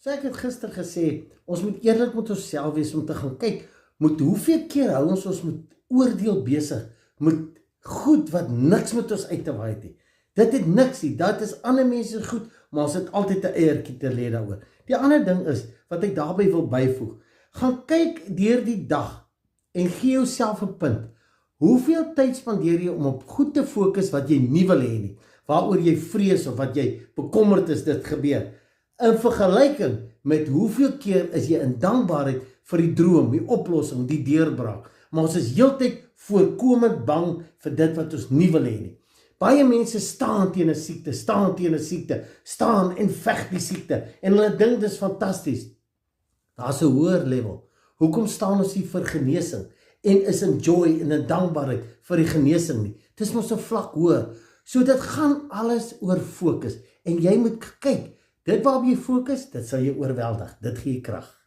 So ek het gister gesê, ons moet eerlik met onsself wees om te gaan kyk, met hoeveel keer hou ons met oordeel besig, met goed wat niks met ons uit te waai het nie. Dit het niks nie, dat is ander mense goed, maar ons het altyd 'n eiertjie te lê daaroor. Die ander ding is, wat ek daarby wil byvoeg, gaan kyk deur die dag en gee jouself 'n punt. Hoeveel tyd spandeer jy om op goed te fokus wat jy nie wil hê nie, waaroor jy vrees of wat jy bekommerd is dit gebeur, in vergelyking met hoeveel keer is jy in dankbaarheid vir die droom, die oplossing, die deurbraak, maar ons is heeltyd voorkomend bang vir dit wat ons nie wil hê nie. Baie mense staan teen 'n siekte, staan en veg die siekte, en hulle dink dis fantasties. Daar's 'n hoër level. Hoekom staan ons nie vir genesing, en is in joy en in dankbaarheid vir die genesing nie? Dis mos 'n vlak hoër. So dit gaan alles oor fokus, en jy moet kyk, dit waarop jy fokus, dit sal jou oorweldig, dit gee jy krag.